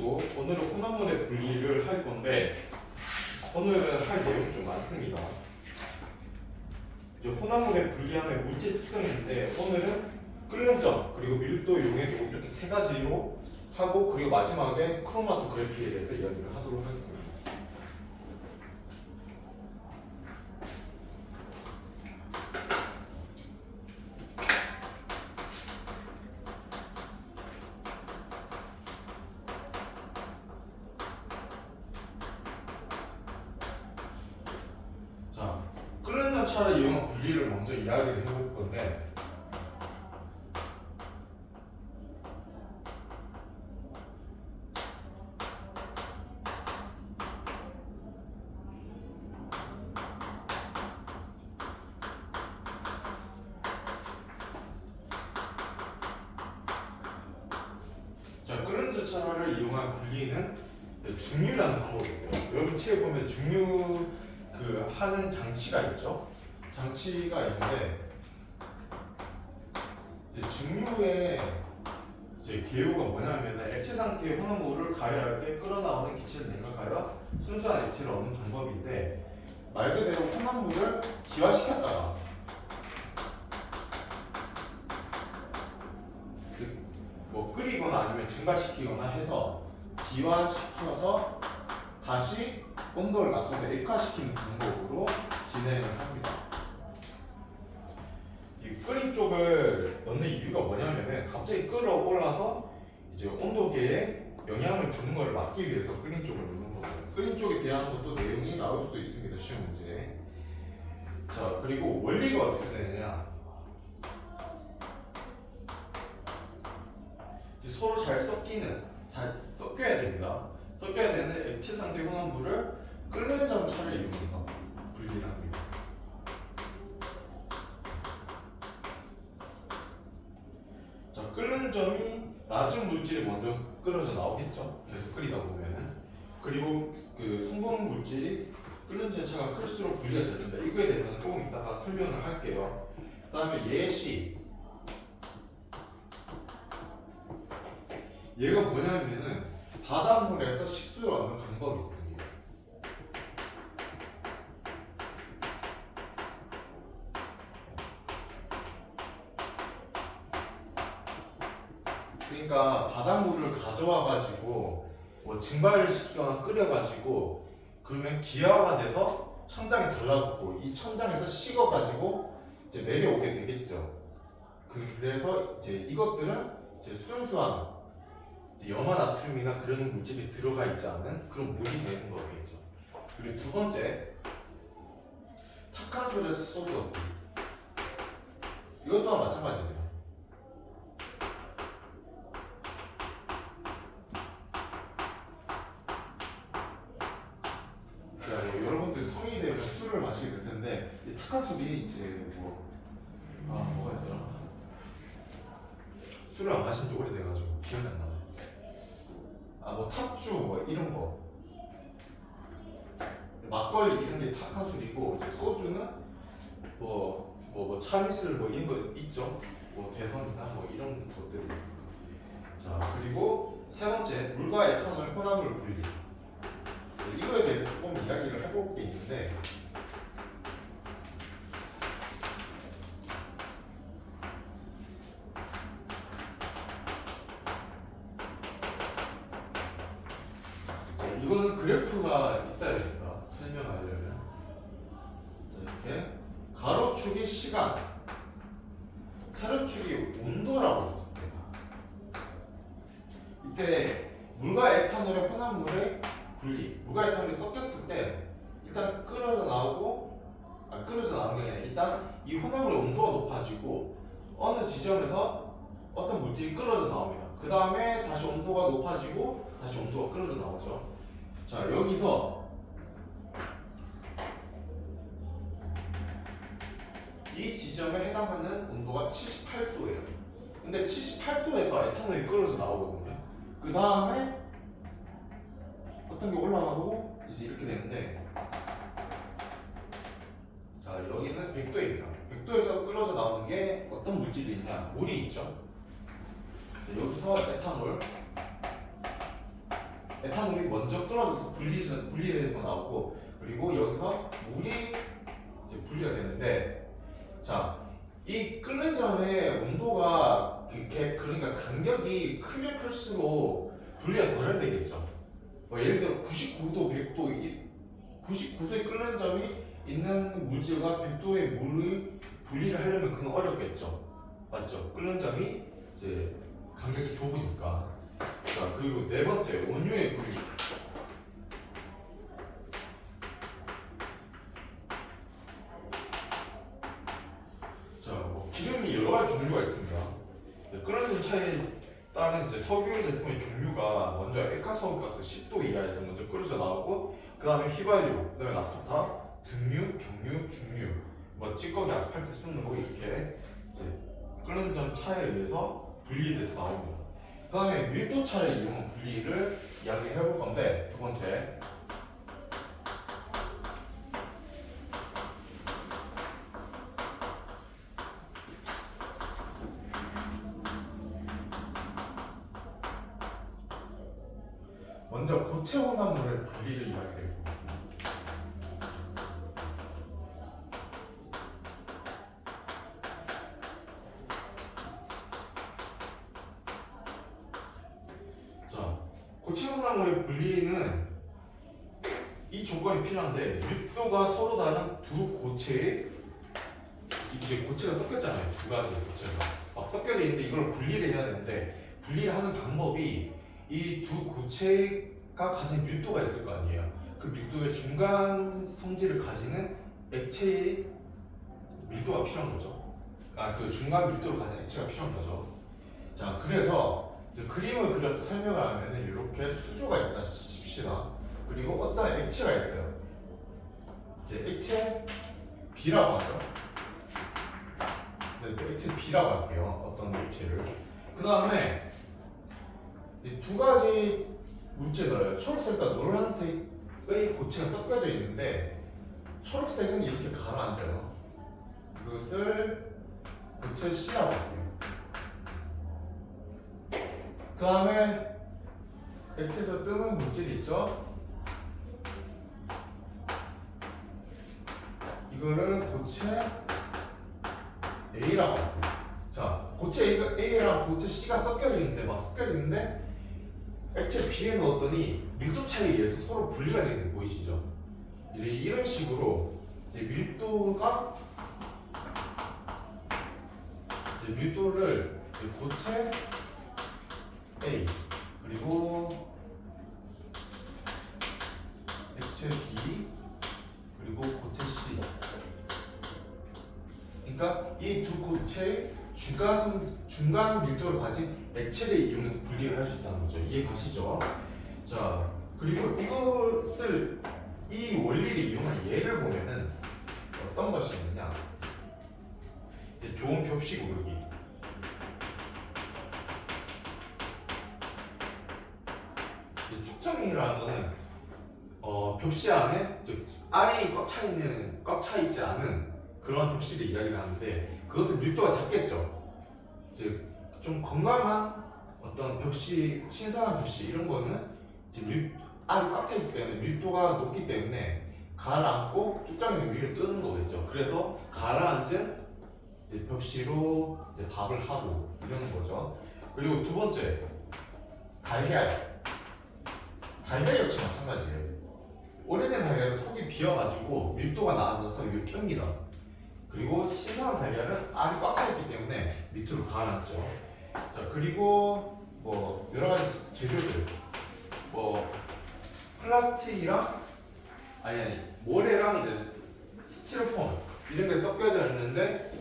마치고 오늘은 혼합물의 분리를 할 건데 오늘은 할 내용이 좀 많습니다. 이제 혼합물의 분리함의 물질 특성인데 오늘은 끓는 점 그리고 밀도 용해도 이렇게 세 가지로 하고 그리고 마지막에 크로마토그래피에 대해서 이야기를 하도록 하겠습니다. 자, 끓는 연차를 이용한 분리를 먼저 이야기를 해볼 건데 자, 끓는 전차를 이용한 분리는 중류라는 방법이 있어요. 여러분 책에 보면 중류 하는 장치가 있죠. 장치가 있는데 이제 중류의 이제 개요가 뭐냐면 액체 상태의 혼합물을 가열할 때 끓어나오는 기체를 냉각하여 순수한 액체를 얻는 방법인데 말 그대로 혼합물을 기화시켰다가 뭐 끓이거나 아니면 증발시키거나 해서 기화시켜서 다시 온도를 낮춰서 액화시키는 방법으로 진행을 합니다. 이 끓인 쪽을 넣는 이유가 뭐냐면은 갑자기 끓어올라서 이제 온도계에 영향을 주는 것을 막기 위해서 끓인 쪽을 넣는 거고요. 끓인 쪽에 대한 것도 내용이 나올 수도 있습니다. 시험 문제. 자, 그리고 원리가 어떻게 되느냐? 서로 잘 섞여야 됩니다. 섞여야 되는 액체 상태 혼합물을 끓는 점차를 이용해서 분리를 합니다. 자, 끓는 점이 낮은 물질이 먼저 끓어져 나오겠죠. 계속 끓이다 보면은. 그리고 그 성분 물질이 끓는 점차가 클수록 분리가 잘 된다. 이거에 대해서는 조금 이따가 설명을 할게요. 그 다음에 예시. 얘가 뭐냐면은 바닷물에서 식수를 얻는 방법이 있습니다. 그러니까 바닷물을 가져와 가지고 뭐 증발을 시키거나 끓여 가지고 그러면 기화가 돼서 천장에 달라붙고 이 천장에서 식어 가지고 이제 내려오게 되겠죠. 그래서 이제 이것들은 이제 순수한 염화나트륨이나 그런 물질이 들어가 있지 않은 그런 물이 되는 거겠죠. 그리고 두 번째, 탁한 술에서 소주 얻기. 이것 또한 마찬가지입니다. 자, 뭐 여러분들 성인이 되면 술을 마시게 될 텐데 이 탁한 술이 이제 뭐가 있더라? 술을 안 마신 지 오래돼가지고 기억이 안 나요. 뭐 탁주 뭐 이런 거 막걸리 이런 게 탁한 술이고 이제 소주는 뭐 참이슬 뭐 이런 거 있죠. 뭐 대선이나 뭐 이런 것들이 있습니다. 자, 그리고 세 번째 물과 에탄올 혼합물 분리. 이거에 대해서 조금 이야기를 해볼 게 있는데 이거는 그래프가 있어야 됩니다. 설명하려면 이렇게 가로축이 시간, 세로축이 온도라고 있습니다. 이때 물과 에탄올의 혼합물의 분리, 물과 에탄올이 섞였을 때 일단 끓어져 나오는 게 아니라 일단 이 혼합물의 온도가 높아지고 어느 지점에서 어떤 물질이 끓어져 나옵니다. 그 다음에 다시 온도가 높아지고 다시 온도가 끓어져 나오죠. 자, 여기서 이 지점에 해당하는 온도가 78도예요. 근데 78도에서 에탄올이 끓어져 나오거든요. 그 다음에 어떤 게 올라가고 이제 이렇게 되는데 자, 여기는 100도입니다. 100도에서 끓어져 나오는 게 어떤 물질이 있냐? 물이 있죠. 자, 여기서 에탄올 에탄올이 먼저 끓어져서 분리돼서 나오고, 그리고 여기서 물이 이제 분리가 되는데, 자, 이 끓는 전에 온도가 그러니까 간격이 크면 클수록 분리가 덜 되겠죠. 예를 들어 99도, 100도, 99도에 끓는 점이 있는 물질과 100도의 물을 분리를 하려면 그건 어렵겠죠. 맞죠? 끓는 점이 이제 간격이 좁으니까. 자, 그리고 네 번째, 원유의 분리. 자, 기름이 여러 가지 종류가 있습니다. 끓는 차에 따른 이제 석유 제품의 종류가 먼저 액화석유가스 10도 이하에서 먼저 끓여져 나오고, 그 다음에 휘발유, 그 다음에 나프타, 등유, 경유, 중유, 찌꺼기, 아스팔트, 순으로 이렇게 이제 끓는 전 차에 의해서 분리돼서 나옵니다. 그 다음에 밀도차를 이용한 분리를 이야기해 볼 건데, 두 번째, 먼저 고체 혼합물의 분리를 이야기해 보겠습니다. 자, 고체 혼합물의 분리는 이 조건이 필요한데, 밀도가 서로 다른 두 고체의 이제 고체가 섞였잖아요. 두 가지 고체가 막 섞여져 있는데 이걸 분리를 해야 되는데, 분리를 하는 방법이 이 두 고체가 가진 밀도가 있을 거 아니에요. 그 밀도의 중간 성질을 가지는 액체의 밀도가 필요한 거죠. 그 중간 밀도를 가진 액체가 필요한 거죠. 자, 그래서 이제 그림을 그려서 설명을 하면 이렇게 수조가 있다 칩시다. 그리고 어떤 액체가 있어요. 이제 액체 B라고 하죠. 네, 액체 B라고 할게요. 어떤 액체를. 그 다음에 두 가지 물질 넣어요. 초록색과 노란색의 고체가 섞여져 있는데, 초록색은 이렇게 가라앉아요. 이것을 고체 C라고 할게요. 그 다음에 액체에서 뜨는 물질이 있죠. 이거를 고체 A라고 할게요. 자, 고체 A랑 고체 C가 섞여져 있는데, 액체 B에 넣었더니 밀도 차이에 의해서 서로 분리가 되는 게 보이시죠? 이런 식으로 이제 밀도를 고체 A 그리고 액체 B 그리고 고체 C, 그러니까 이 두 고체의 중간 밀도를 가진 액체를 이용해서 분리를 할 수 있다는 거죠. 이해가시죠? 자, 그리고 이 원리를 이용한 예를 보면은 어떤 것이 있느냐? 이제 좋은 벽식 오르기. 축정이라는 거는 벽시 안에 알이 꽉 차 있지 않은 그런 벽실을 이야기를 하는데, 그것은 밀도가 작겠죠. 이제 좀 건강한 어떤 벽시, 신선한 벽시 이런 거는 이제 알이 꽉 차 있기 때문에 밀도가 높기 때문에 가라앉고 쭉장이 위로 뜨는 거겠죠. 그래서 가라앉은 이제 벽시로 이제 밥을 하고 이러는 거죠. 그리고 두 번째, 달걀 역시 마찬가지예요. 오래된 달걀은 속이 비어가지고 밀도가 낮아져서 위로 뜹니다. 그리고 신선한 달걀은 알이 꽉 차 있기 때문에 밑으로 가라앉죠. 자, 그리고 여러 가지 재료들, 플라스틱이랑 모래랑 이제 스티로폼 이런 게 섞여져 있는데,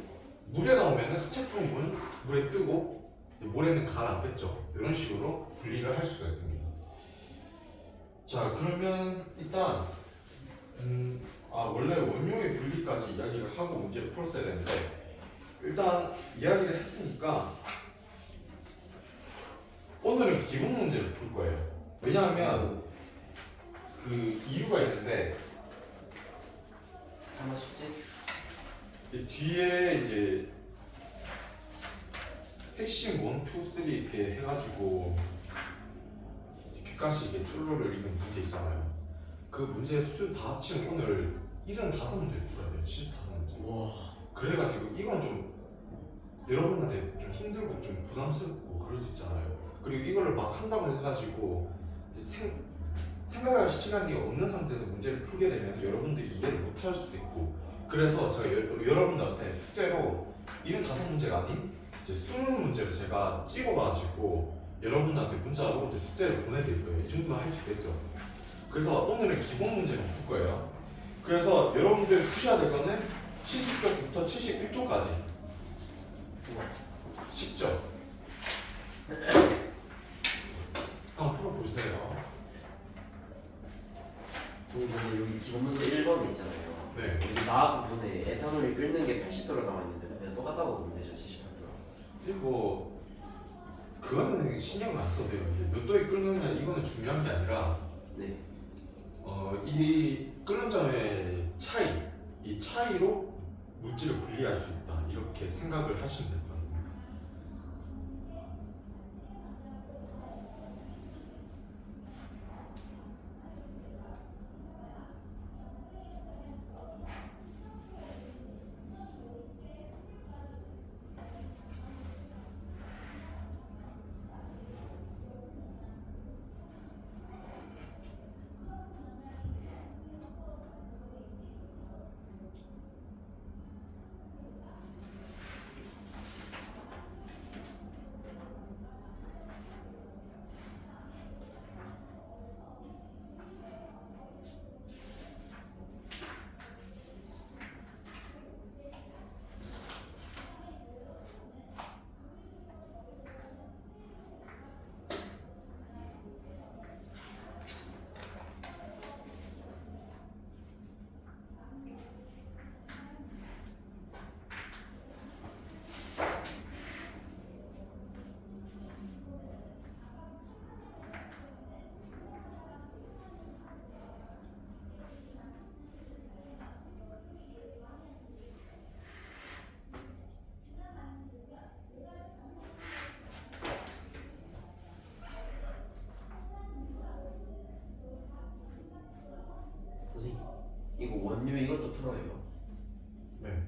물에 넣으면 스티로폼은 물에 뜨고 모래는 가라앉겠죠. 이런 식으로 분리를 할 수가 있습니다. 자, 그러면 일단 원래 원료의 분리까지 이야기를 하고 문제를 풀었어야 되는데, 일단 이야기를 했으니까 오늘은 기본 문제를 풀 거예요. 왜냐하면 그 이유가 있는데, 하나 숙제? 뒤에 이제 핵심 1, 2, 3 이렇게 해가지고 객관식의 출로를 읽는 문제 있잖아요. 그 문제 수 다 합치면 오늘 75문제를 풀어야 돼요. 75문제. 와. 그래가지고 이건 좀 여러분한테 좀 힘들고 좀 부담스럽고 그럴 수 있잖아요. 그리고 이거를 막 한다고 해가지고 이제 생각할 시간이 없는 상태에서 문제를 풀게 되면 여러분들이 이해를 못 할 수도 있고, 그래서 제가 여러분들한테 숙제로 75문제가 아닌 이제 20문제를 제가 찍어가지고 여러분한테 문자로 이제 숙제를 보내드릴 거예요. 이 정도만 할 수 있겠죠. 그래서 오늘은 기본 문제만 풀 거예요. 그래서 여러분들이 푸셔야 될 거는 70쪽부터 71쪽까지 쉽죠? 한번 풀어보세요. 근데 여기 기본 문제 1번에 있잖아요. 네. 여기 나 부분에 에탄올을 끓는 게 80도로 나와 있는데 그냥 똑같다고 보면 되죠. 78도랑. 그리고 그거는 신경 안 써도 돼요. 이게 몇 도에 끓느냐 이거는 중요한 게 아니라 네. 이 끓는 점의 차이, 이 차이로 물질을 분리할 수 있다 이렇게 생각을 하시면 될 것 같습니다. 선생님, 이거 원유 이것도 풀어요. 네.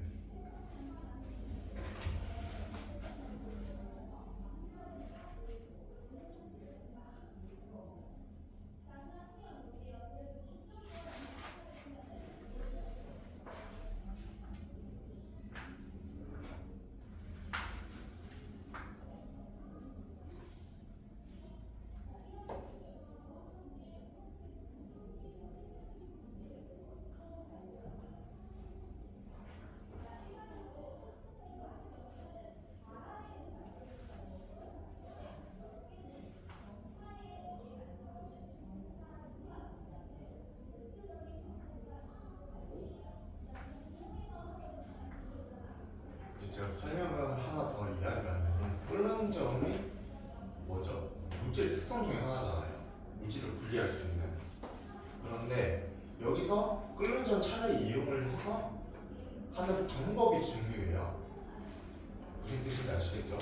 제가 설명을 하나 더 이야기를 하면 끓는 점이 뭐죠? 물질의 특성 중에 하나잖아요. 물질을 분리할 수 있는. 그런데 여기서 끓는 점 차를 이용을 해서 하는 방법이 중요해요. 무슨 뜻인지 아시겠죠?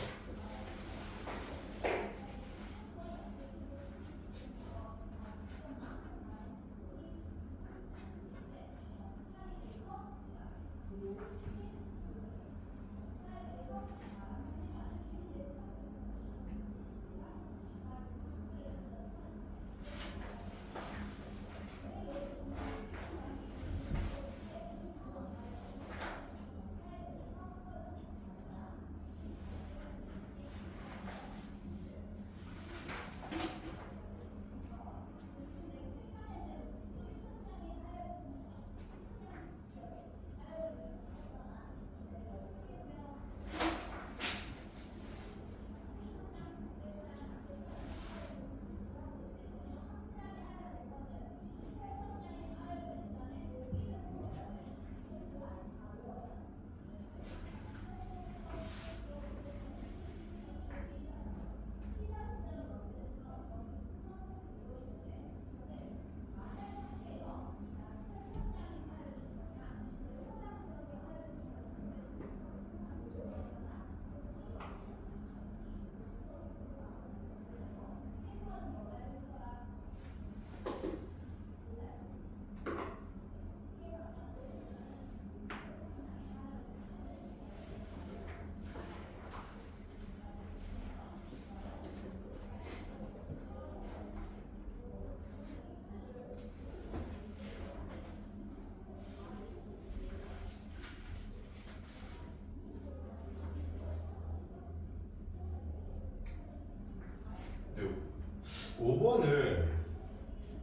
요거를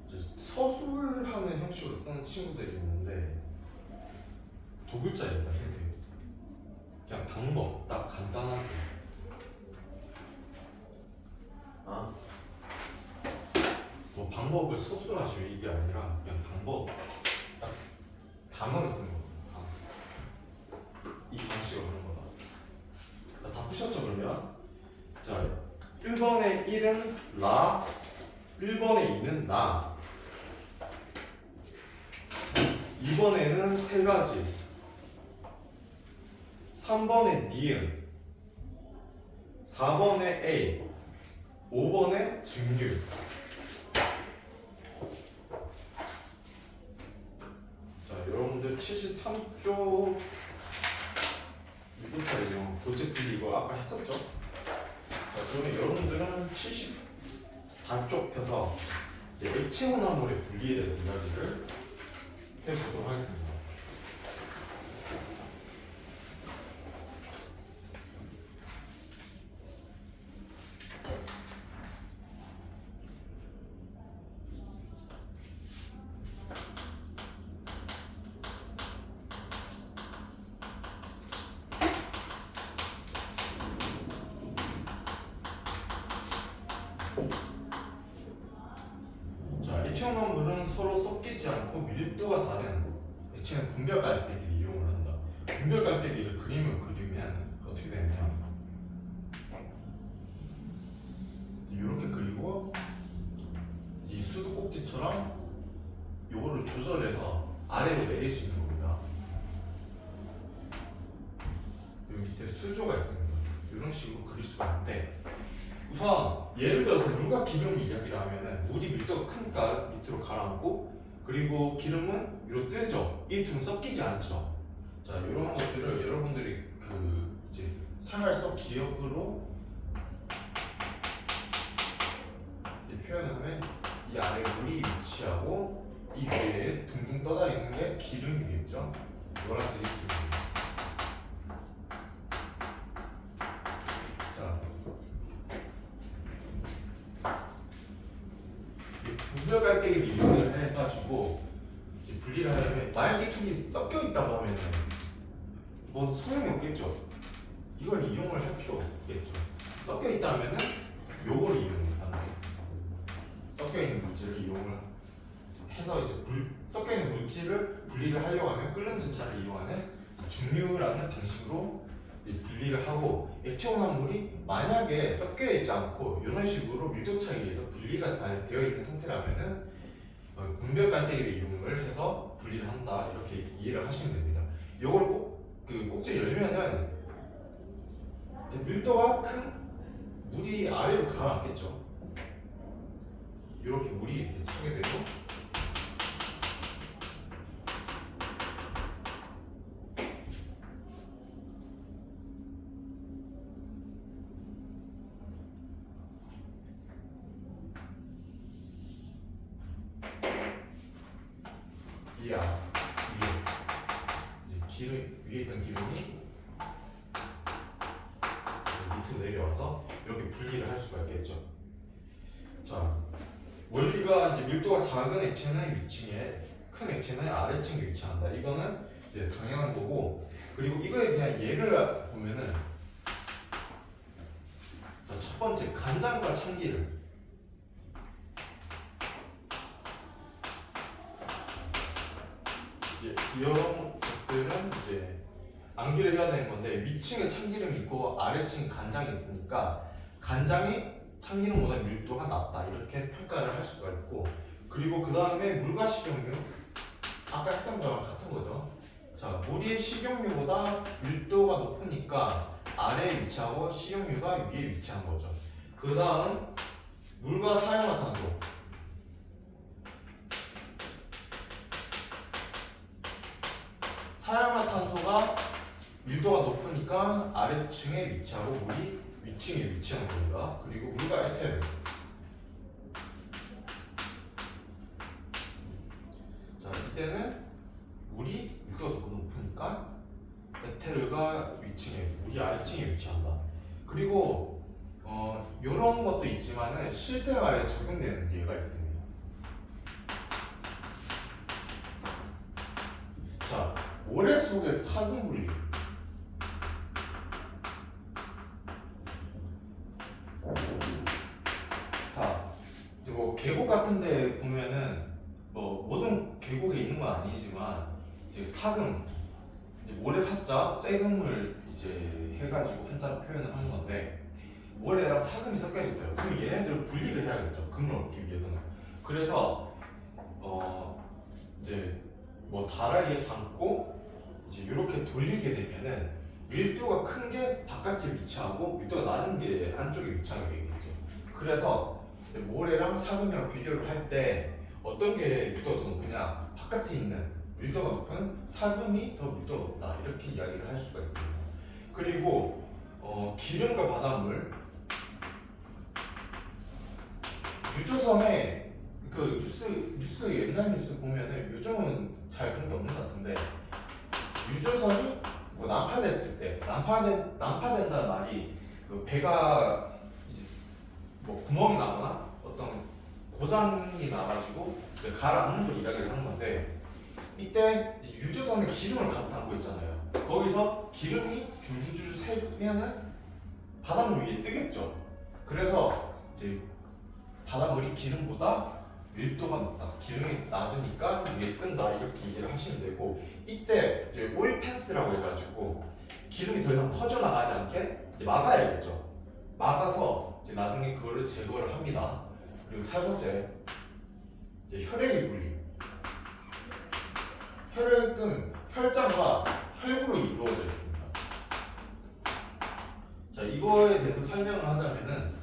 이제 서술하는 형식으로 쓰는 친구들이 있는데 두 글자입니다. 힌트. 그냥 방법, 딱 간단하게. 아, 뭐 방법을 서술하시오 이게 아니라 그냥 방법, 딱 단어를 쓰는 거예요. 이 방식으로 하는 거다. 다 푸셨죠 그러면? 자, 1번에 1은 라, 1번에 2는 나. 2번에는 세 가지. 3번에 니은. 4번에 A. 5번에 증류. 자, 여러분들 73쪽 유도차이용 도체 풀이 이거 아까 했었죠? 자, 그러면 여러분들은 74쪽 펴서 이제 액체온화물의 분리에 대해서 이야기를 해보도록 하겠습니다. 자, 액체온화물은 서로 섞이지 않고 밀도가 다른 액체는 분별 깔때기를 이용을 한다. 분별 깔때기를 그림을 그리면 어떻게 되느냐? 이렇게 그리고 이 수도꼭지처럼 요거를 조절해서 아래로 내릴 수 있는 겁니다. 여기 밑에 수조가 있습니다. 이런 식으로 그릴 수가 있는데 우선 예를 들어서 물과 기름 이야기를 하면은 물이 밀도가 크니까 밑으로 가라앉고 그리고 기름은 위로 뜨죠. 이 둘은 섞이지 않죠. 자, 이런 것들을 여러분들이 그 이제 생활 속 기억으로 표현을 하면 이 아래 물이 위치하고 이 위에 둥둥 떠다 있는 게 기름이겠죠. 노란색이 기름. 분별 깔때기를 이용을 해가지고 이제 분리를 하려면 만약 이 둘이 섞여 있다고 하면은 뭐 소용이 없겠죠. 이걸 이용을 할 필요 없겠죠. 섞여 있다 하면은 요걸 이용을 하는 거예요. 섞여 있는 물질을 이용을 해서 이제 섞여 있는 물질을 분리를 하려고 하면 끓는 절차를 이용하는 중류라는 방식으로 분리를 하고 액체온화물이 만약에 섞여 있지 않고 이런 식으로 밀도 차이에 의해서 분리가 잘 되어 있는 상태라면은 분별 깔때기를 이용을 해서 분리를 한다 이렇게 이해를 하시면 됩니다. 이걸 꼭 그 꼭지 열면은 밀도가 큰 물이 아래로 가라앉겠죠. 이렇게 물이 이렇게 차게 되고 위에 있던 기름이 밑으로 내려와서 이렇게 분리를 할 수가 있겠죠. 자, 원리가 이제 밀도가 작은 액체는 위층에, 큰 액체는 아래층에 위치한다. 이거는 이제 당연한 거고, 그리고 이거에 대한 예를 보면은 자, 첫 번째 간장과 참기름. 이런 것들은 이제 암기를 해야 되는 건데 위층에 참기름이 있고 아래층에 간장이 있으니까 간장이 참기름보다 밀도가 낮다 이렇게 평가를 할 수가 있고 그리고 그 다음에 물과 식용유 아까 했던 거랑 같은 거죠. 자, 물이 식용유보다 밀도가 높으니까 아래에 위치하고 식용유가 위에 위치한 거죠. 그 다음 물과 사용화탄소 사용화탄소가 밀도가 높으니까 아래층에 위치하고 물이 위층에 위치한 겁니다. 그리고 물과 에테르. 자, 이때는 물이 밀도가 더 높으니까 에테르가 위층에, 물이 아래층에 위치한다. 그리고 이런 것도 있지만은 실생활에 적용되는 예가 있습니다. 자, 모래 속의 사근 분리. 자, 이제 뭐 계곡 같은데 보면은 뭐 모든 계곡에 있는 건 아니지만 이제 사금, 이제 모래 사자, 쇠금을 이제 해가지고 한자로 표현을 하는 건데 모래랑 사금이 섞여 있어요. 그럼 얘네들을 분리를 해야겠죠. 금을 얻기 위해서는. 그래서 이제 뭐 다라이에 담고 이제 이렇게 돌리게 되면은 밀도가 큰 게 바깥에 위치하고 밀도가 낮은 게 안쪽에 위치하게 되겠죠. 그래서 이제 모래랑 사금이랑 비교를 할 때 어떤 게 밀도가 더 높으냐, 바깥에 있는 밀도가 높은 사금이 더 밀도가 높다 이렇게 이야기를 할 수가 있습니다. 그리고 기름과 바닷물, 유조선에 그 뉴스 옛날 뉴스 보면은 요즘은 잘 그런 게 없는 것 같은데 유조선이 뭐 난파됐을 때 난파된다는 말이 그 배가 이제 뭐 구멍이 나거나 어떤 고장이 나가지고 가라앉는 걸 이야기를 하는 건데 이때 유조선에 기름을 가득 담고 있잖아요. 거기서 기름이 줄줄줄 새면은 바닷물 위에 뜨겠죠. 그래서 이제 바닷물이 기름보다 밀도가 높다. 기름이 낮으니까 위에 뜬다. 이렇게 이해를 하시면 되고 이때 이제 오일 펜스라고 해가지고 기름이 더 이상 퍼져나가지 않게 이제 막아야겠죠. 막아서 이제 나중에 그거를 제거를 합니다. 그리고 세 번째 이제 혈액의 분리. 혈액은 혈장과 혈구로 이루어져 있습니다. 자, 이거에 대해서 설명을 하자면은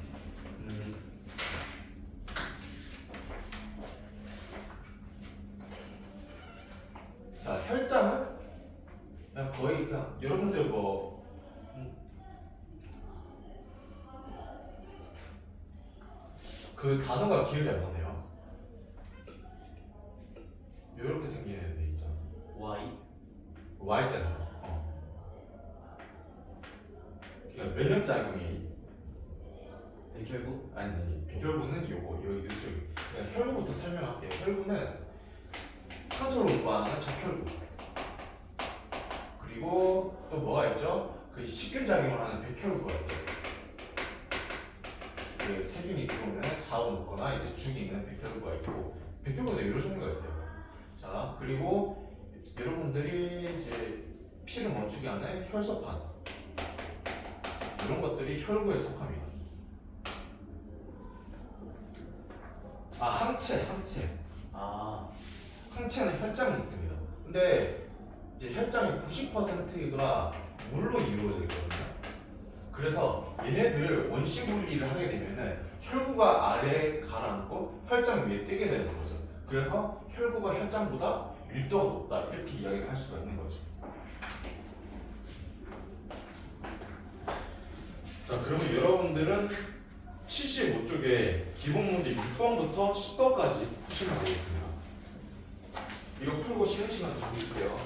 자, 혈장은 그냥 거의 그냥 여러분들 뭐 그 단어가 기억이 안 나네요. 이렇게 생긴 애들 있잖아. Y? Y잖아요. 그러니까 면역작용이 백혈구? 아니 백혈구는 요거 이쪽. 그냥 혈구부터 설명할게요. 혈구는 산소를 운반하는 적혈구. 그리고 또 뭐가 있죠? 그 식균 작용을 하는 백혈구가 있죠. 그 세균이 들어오면 자원 먹거나 이제 죽이는 백혈구가 있고 백혈구는 여러 종류가 있어요. 자, 그리고 여러분들이 이제 피를 멈추게 하는 혈소판 이런 것들이 혈구에 속합니다. 아, 항체. 아, 항체는 혈장이 있습니다. 근데 이제 혈장의 90%가 물로 이루어져 있거든요. 그래서 얘네들 원시 분리를 하게 되면은 혈구가 아래에 가라앉고 혈장 위에 뜨게 되는 거죠. 그래서 혈구가 혈장보다 밀도가 높다 이렇게 이야기를 할 수가 있는 거죠. 자, 그러면 여러분들은 75쪽에 기본 문제 6번부터 10번까지 푸시면 되겠습니다. 이거 풀고 쉬는 시간 좀 드릴게요.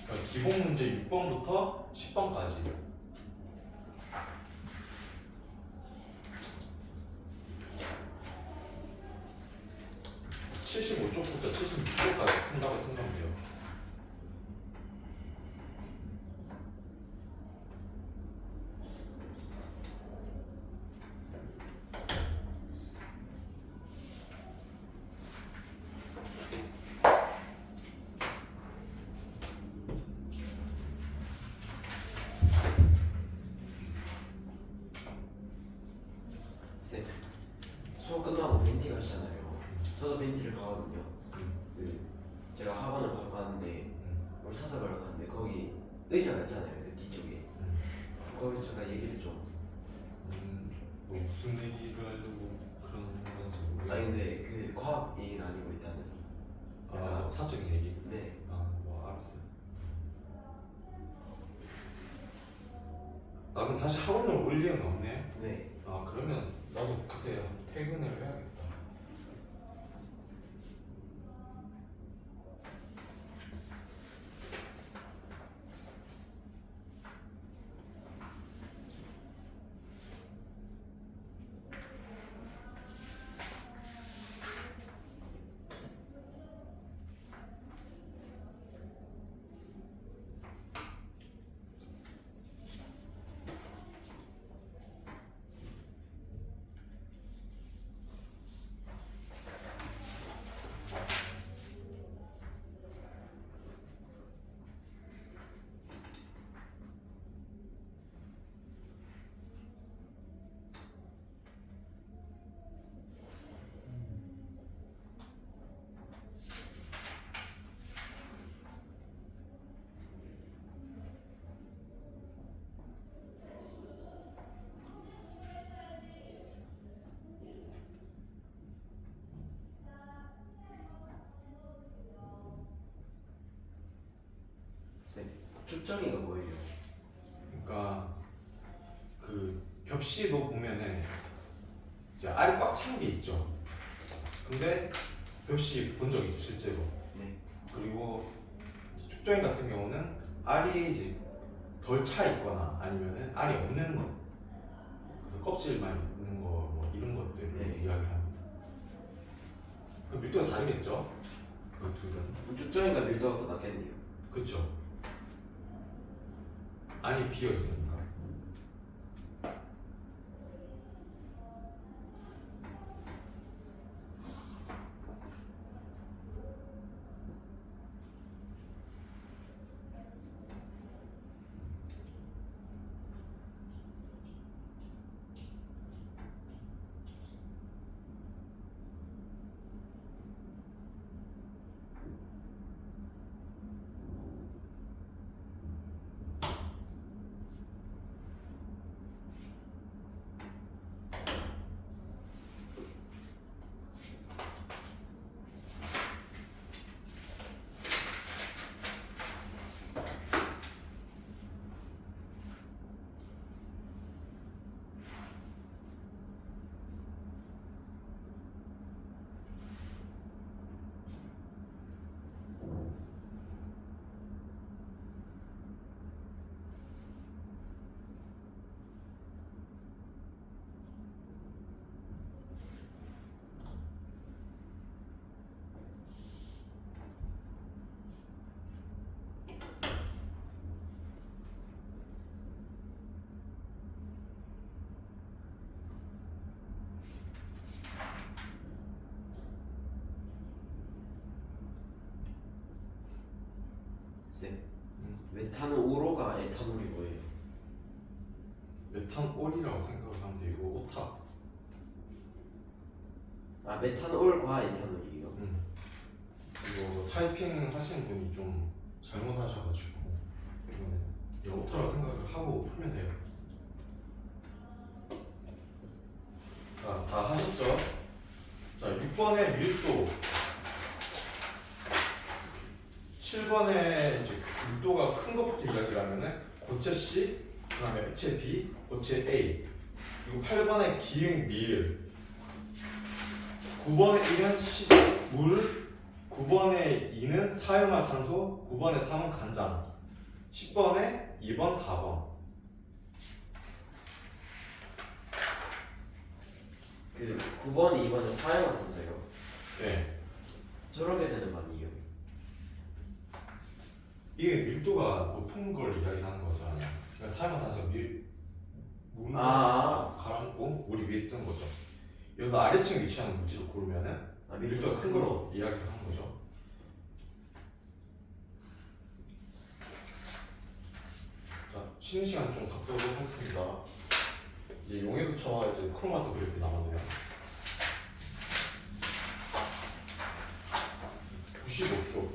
그러니까 기본 문제 6번부터 10번까지. (75쪽부터) (76쪽까지) 푼다고 생각하면 돼요. 쌤, 수업 끝나고 벤티 가시잖아요. 저도 벤티를 가거든요. 그 제가 학원을 가봤는데 우리 사서가러 갔는데 거기 의자가 있잖아요. 그 뒤쪽에. 거기서 제가 얘기를 좀. 뭐 무슨 얘기를 하려고 그런 건지 모르겠어요. 아니 근데 그 과학 얘기는 아니고 일단은. 아, 사적인 얘기? 네. 아, 뭐 알았어요. 나 그럼 다시 학원을 올 일은 없네. 네. 아, 그러면 나도 그때 퇴근을 해야겠다. 쭉정이가 뭐예요? 그러니까 그 벽시도 보면은 이제 알이 꽉 찬 게 있죠. 근데 벽시 본 적 있죠 실제로. 네. 그리고 축저인 같은 경우는 알이 이제 덜 차 있거나 아니면은 알이 없는 거. 그래서 껍질만 있는 거 뭐 이런 것들을 네. 이야기를 합니다. 그 밀도가 다르겠죠? 그 둘은. 쭉정이가 밀도가 더 낮겠네요. 그렇죠. 안이 비어 있으니까. 쌤, 메탄오로가 에탄올이 뭐예요? 메탄올이라고 생각을 하면 돼. 이거 오타. 아, 메탄올과 에탄올이에요? 이거 타이핑 하시는 분이 좀 잘못하셔가지고 이거는 이거 오타라고 생각을 하고 풀면 돼요. 자, 다 하셨죠? 자, 6번의 밀도, 7번의 이제 밀도가 큰 것부터 이야기를 하면은 고체 C, 그 다음에 액체 B, 고체 A. 그리고 8번의 기응 밀, 9번의 1은 물, 9번의 2는 사용화탄소, 9번의 3은 간장, 10번에 2번, 4번. 그 9번, 2번은 사용화탄소예요. 네. 저렇게 되는 거 아니에요? 이게 밀도가 높은 걸 이야기하는 거잖아요. 그러니까 사용화탄소 물을 아. 가라앉고 물이 위에 뜨는 거죠. 여기서 아래층 위치하는 물질을 고르면은 아, 밀도가 큰 걸로 이야기를 하는 거죠. 자, 쉬는 시간 좀 갖도록 하겠습니다. 이제 용해도처와 이제 크로마토 그래프 남았네요. 95쪽.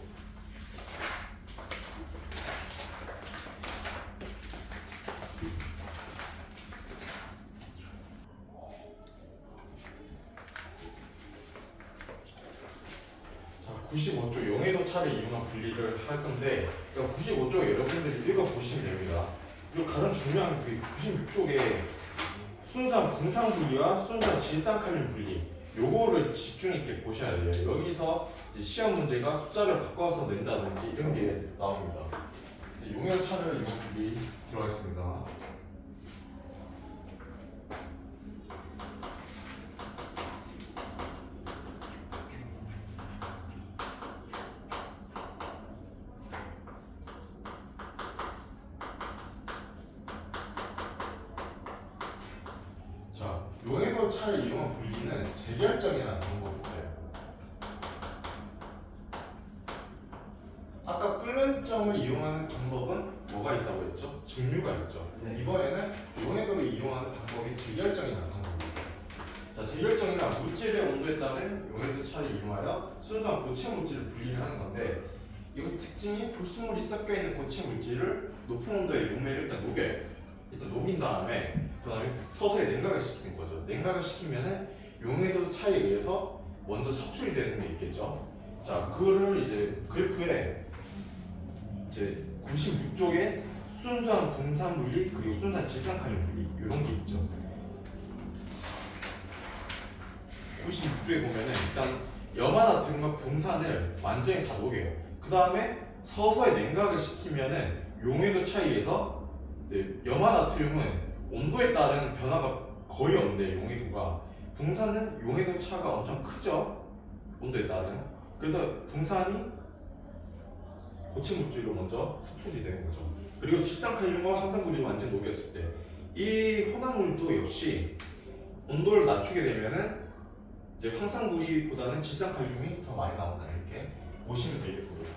자, 95쪽 용해도 차를 이용한 분리를 할 건데, 95쪽에 여러분들이 읽어보시면 됩니다. 그리고 가장 중요한 그 96쪽에 순산 분산 분리와 순산 질산 칼륨 분리, 요거를 집중 있게 보셔야 돼요. 여기서 이제 시험 문제가 숫자를 바꿔서 낸다든지 이런 게 나옵니다. 용해도 차를 이용 분리 들어가겠습니다. 자, 용해도 차를 이용한 분리는 재결정이라는 방법이 있어요. 아까 끓는 점을 이용하는 방법은 뭐가 있다고 했죠? 증류가 있죠. 네. 이번에는 용해도를 이용하는 방법이 재결정이라는 방법입니다. 자, 재결정이란 물질의 온도에 따른 용해도 차를 이용하여 순수한 고체 물질을 분리를 하는 건데, 이거 특징이 불순물이 섞여 있는 고체 물질을 높은 온도의 용매를 일단 녹여요. 일단 녹인 다음에 그 다음에 서서히 냉각을 시키는 거죠. 냉각을 시키면은 용해도 차에 의해서 먼저 석출이 되는 게 있겠죠. 자, 그거를 이제 그래프에 이제 이제 96쪽에 순수한 분산 분리 그리고 순수한 질산칼륨 분리 이런 게 있죠. 96쪽에 보면은 일단 염화나트륨과 분산을 완전히 다 녹여요. 그 다음에 서서히 냉각을 시키면은 용해도 차이에서 염화나트륨은 온도에 따른 변화가 거의 없는데 용해도가 분산은 용해도 차가 엄청 크죠. 온도에 따른. 그래서 분산이 고체 물질로 먼저 흡수이 되는 거죠. 그리고 질산칼륨과 항산물이 완전 녹였을 때 이 혼합물도 역시 온도를 낮추게 되면은 이제 황산물이보다는 질산칼륨이 더 많이 나온다 이렇게 보시면 되겠습니다.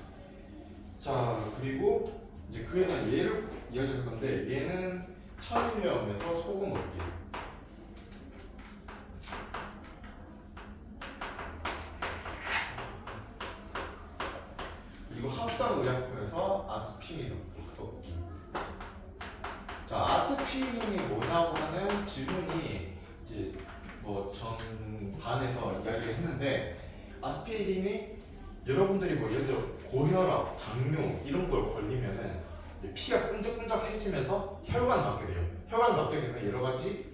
자 그리고 이제 그에 대한 예를 이야기할 건데 얘는 천일염에서 소금 얻기. 그리고 합성의약품에서 아스피린 얻기. 자 아스피린이 뭐냐고 하는 질문이 이제 뭐 전반에서 이야기를 했는데 아스피린이 여러분들이 뭐 예를 들어 고혈압, 당뇨 이런 걸 걸리면은 피가 끈적끈적해지면서 혈관 막게 돼요. 혈관 막게 되면 여러 가지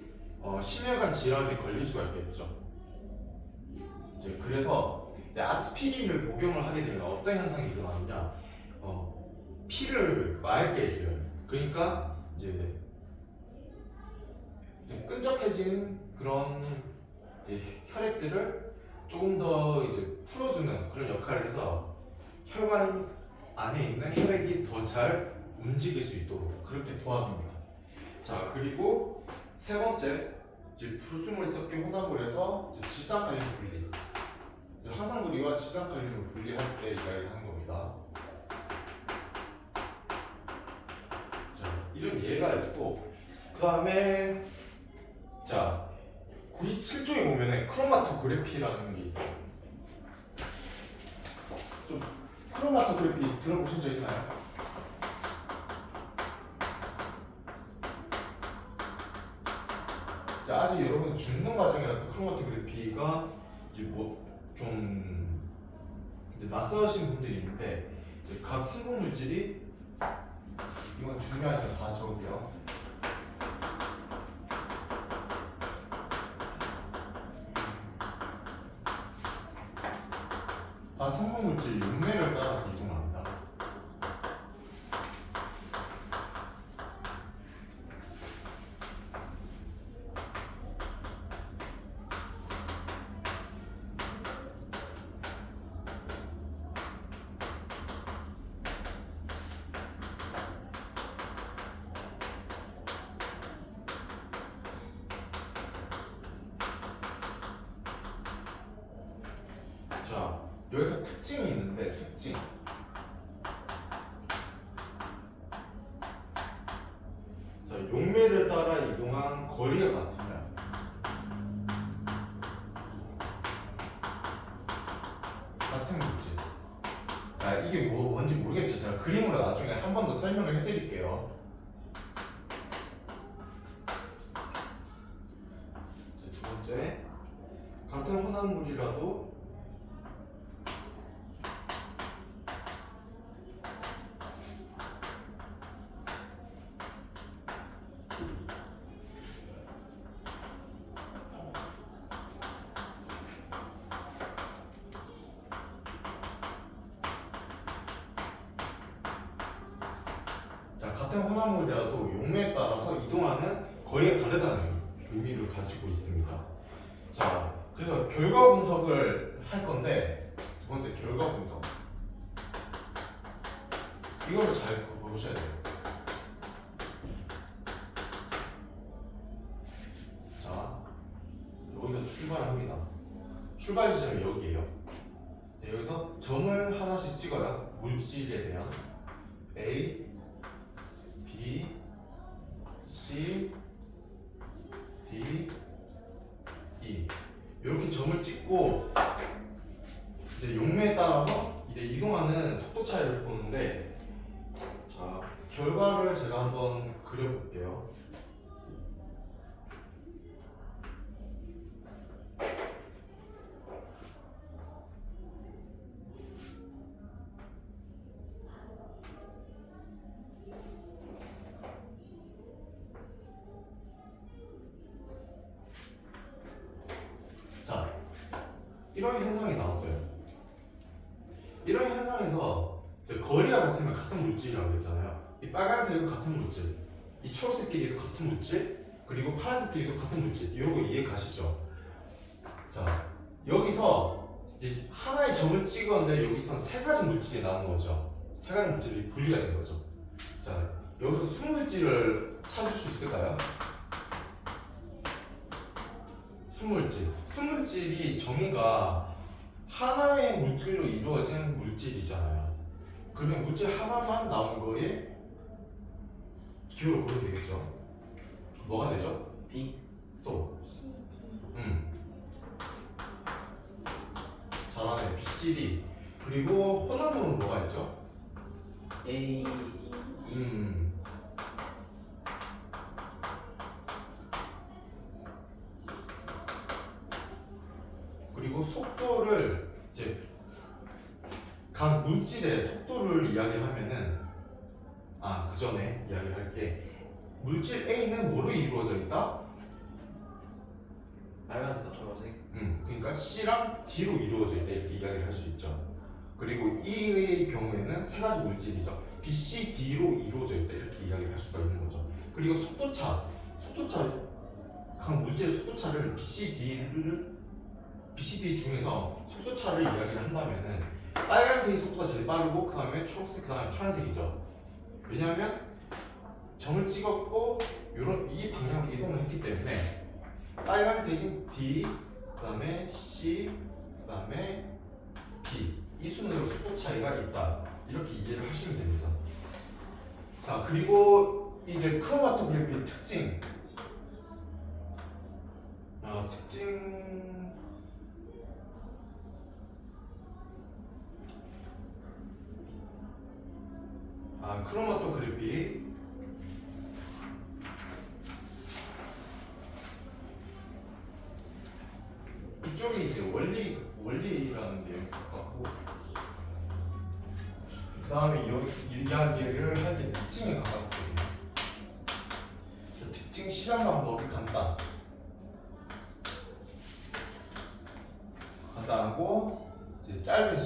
심혈관 질환에 걸릴 수가 있겠죠. 이제 그래서 이제 아스피린을 복용을 하게 되면 어떤 현상이 일어나느냐, 피를 맑게 해줘요. 그러니까 이제 끈적해진 그런 혈액들을 조금 더 이제 풀어주는 그런 역할을 해서 혈관 안에 있는 혈액이 더 잘 움직일 수 있도록 그렇게 도와줍니다. 자 그리고 세 번째 이제 불순물 섞인 혼합물에서 이제 질산칼륨 분리. 이제 항산물이와 질산칼륨을 분리할 때 이야기하는 겁니다. 자 이런 예가 있고 그 다음에 자 97쪽에 보면은 크로마토그래피라는 게 있어요. 좀 크로마토그래피 들어보신 적 있나요? 자, 아직 여러분 죽는 과정이라서 크로마토그래피가 이제 뭐 좀 낯서신 분들이 있는데 이제 각 성분 물질이 이건 중요하니까 다 적을게요. 다 성분 물질 용매를 따라서 이동합니다. 자, 여기서 특징이 있는데 특징. 자, 용매를 따라 이동한 거리가 같으면 같은 물질. 자, 이게 뭔지 모르겠죠. 제가 그림으로 나중에 한 번 더 설명을 해드릴게요. 자, 두 번째, 같은 혼합물이라도 같은 혼합물이라도 용매에 따라서 이동하는 거리가 다르다는 의미를 가지고 있습니다. 자, 그래서 결과 분석을 할 건데 두 번째 결과 분석. 이거를 잘 보셔야 돼요. 자, 여기서 출발합니다. 출발 지점이 여기에요. 자, 여기서 점을 하나씩 찍어요. 물질에 대한 A, B, C, D, E 이렇게 점을 찍고 이제 용매에 따라서 이제 이동하는 속도 차이를 보는데 자 결과를 제가 한번 그려볼게요. 이런 현상이 나왔어요. 이런 현상에서 이제 거리가 같으면 같은 물질이라고 했잖아요. 이 빨간색은 같은 물질, 이 초록색끼리도 같은 물질, 그리고 파란색끼리도 같은 물질. 이런 거 이해 가시죠? 자, 여기서 이제 하나의 점을 찍었는데 여기서 세 가지 물질이 나온 거죠. 세 가지 물질이 분리가 된 거죠. 자, 여기서 순물질을 찾을 수 있을까요? 순물질. 순물질이 정의가 하나의 물질로 이루어진 물질이잖아요. 그러면 물질 하나만 나오는 거에 기호를 고르면 되겠죠. 뭐가 되죠? B. 또 잘하네. BCD. 그리고 혼합물은 뭐가 있죠? A. 그리고 속도를 이제 각 물질의 속도를 이야기하면은 그 전에 이야기할게. 물질 A는 뭐로 이루어져 있다? 빨간색과 초록색. 그러니까 C랑 D로 이루어져 있다 이렇게 이야기를 할 수 있죠. 그리고 E의 경우에는 세 가지 물질이죠. B, C, D로 이루어져 있다 이렇게 이야기를 할 수가 있는 거죠. 그리고 속도차 각 물질의 속도차를 B, C, D 중에서 속도차를 이야기를 한다면은 빨간색이 속도가 제일 빠르고 그 다음에 초록색, 그 다음에 파란색이죠. 왜냐하면 점을 찍었고 이 방향으로 이동을 했기 때문에 빨간색인 D, 그 다음에 C, 그 다음에 B 이 순으로 속도 차이가 있다 이렇게 이해를 하시면 됩니다. 자, 그리고 이제 크로마토그래피의 특징 크로마토그래피 이쪽이 이제 원리라는 게 가깝고 그 다음에 이야기를 할 때 특징에 가깝거든요. 특징 실험 방법이 간단하고 이제 짧은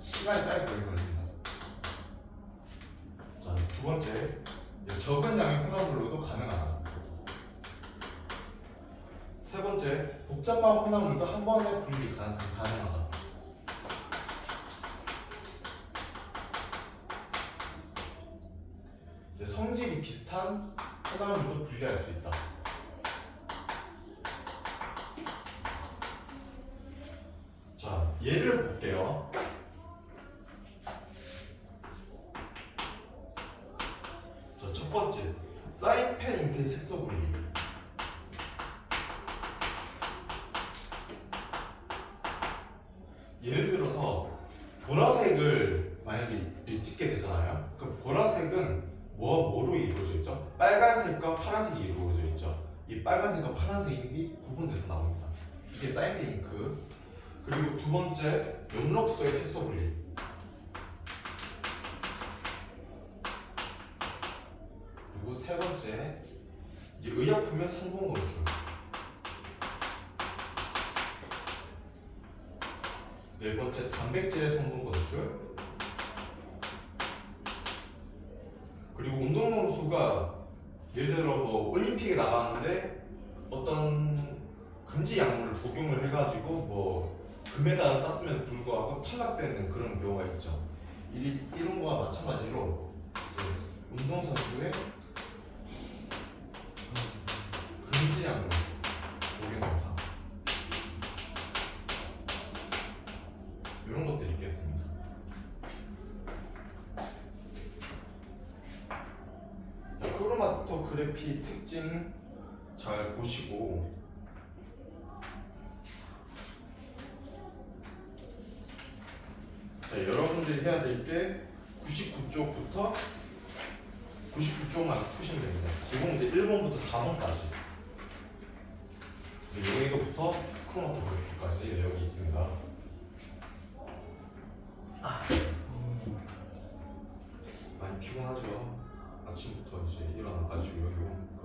시간이 짧게 걸립니다. 자, 두 번째, 적은 양의 혼합물로도 가능하다. 세 번째, 복잡한 혼합물도 한 번에 분리 가능하다. 성질이 비슷한 혼합물도 분리할 수 있다. 자, 예를 볼게요. 자, 첫 번째, 사인펜 잉크의 색소 분리. 예를 들어서 보라색을 만약에 찍게 되잖아요. 그 보라색은 뭐로 이루어져 있죠? 빨간색과 파란색이 이루어져 있죠. 이 빨간색과 파란색이 구분돼서 나옵니다. 이게 사인펜 잉크. 그리고 두 번째, 엽록소의 색소 분리. 그리고 세 번째, 이제 의약품의 성분 검출. 네 번째, 단백질의 성분 검출. 그리고 운동선수가 예를 들어 뭐 올림픽에 나가는데 어떤 금지 약물을 복용을 해가지고 뭐 금메달을 땄음에도 불구하고 탈락되는 그런 경우가 있죠. 이런 거와 마찬가지로 이제 운동선수의 금지 약물 복용 검사 이런 것들이 있겠습니다. 자, 크로마토그래피 특징 잘 보시고 자, 여러분들이 해야 될 게 99쪽부터 99쪽만 푸시면 됩니다. 기본 이제 1번부터 4번까지 여기부터 크로마토그래피까지 내용이 있습니다. 많이 피곤하죠. 아침부터 이제 일어나가지고 여기 오니까.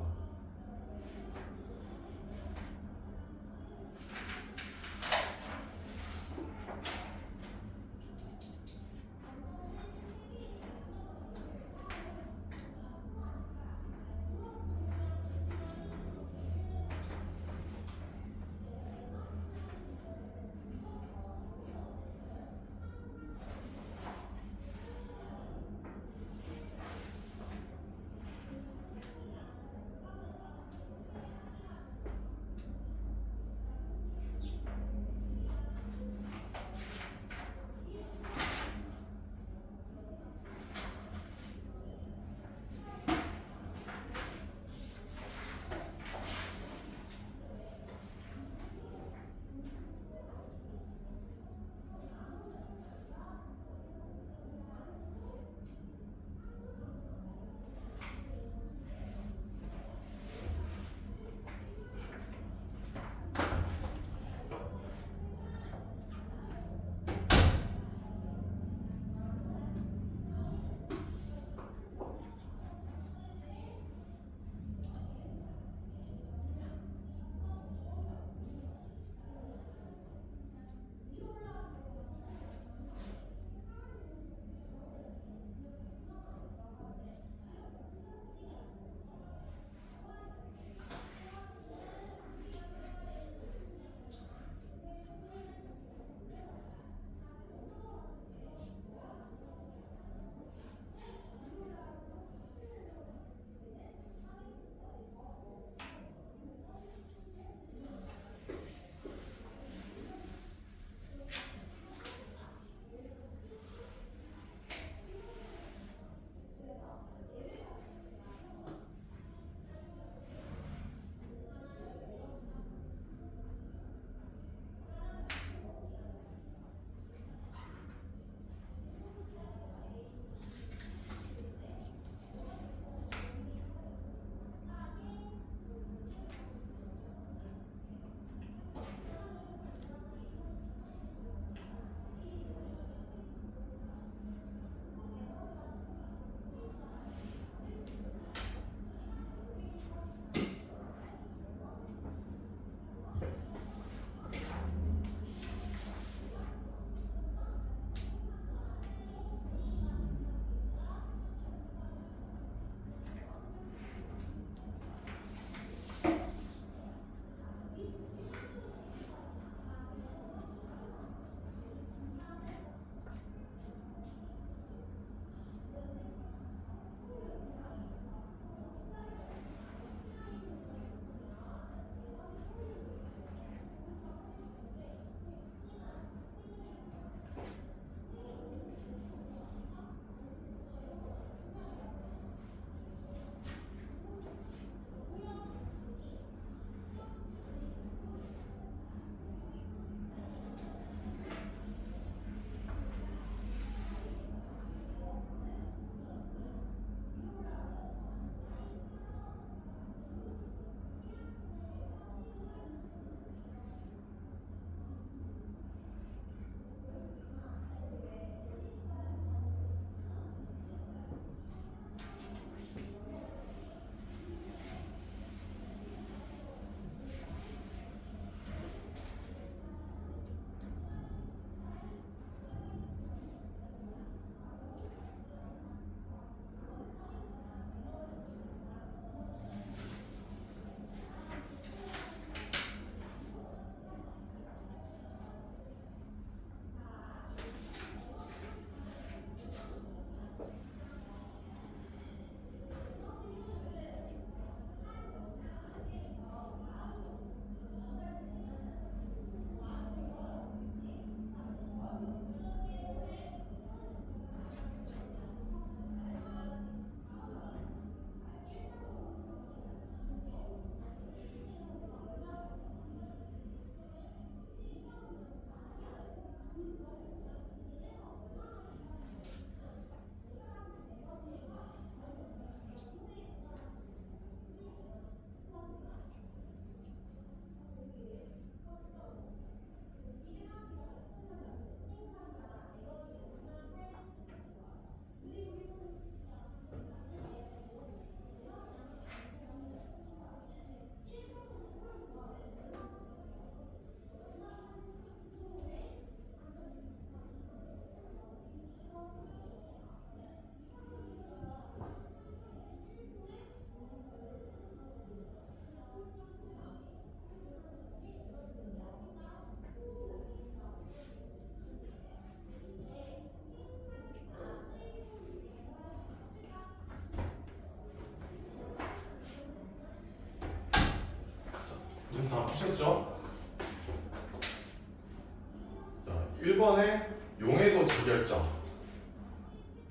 1번에 용해도 재결정.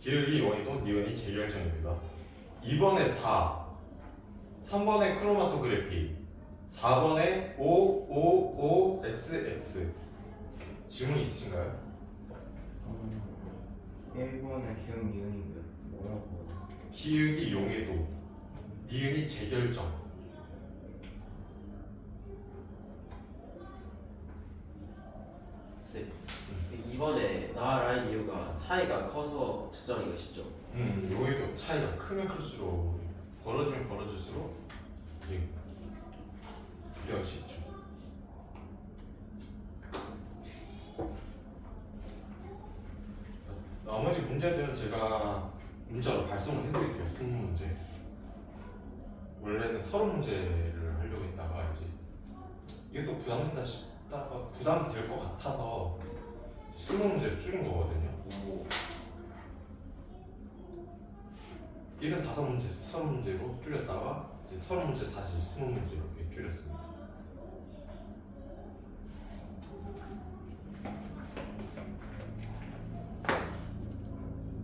기울기 용해도 니은이 재결정입니다. 2번에 4. 3번에 크로마토그래피. 4번에 OOOXX. 질문 있으신가요? 1번에 기억 미은이 뭐라고? 기울기 용해도 니은이 재결정. 쌤, 2번에 나라인 이유가 차이가 커서 측정하기가 쉽죠. 용해도 차이가 크면 클수록 벌어지면 벌어질수록 이게 비교하기 쉽죠. 나머지 문제들은 제가 문자로 발송을 해드릴게요. 20문제. 원래는 30문제를 하려고 했다가 이제 이게 또 부담된다 싶다가 부담될 것 같아서 20문제를 줄인 거거든요. 75문제, 30문제로 줄였다가 이제 30문제 다시 20문제로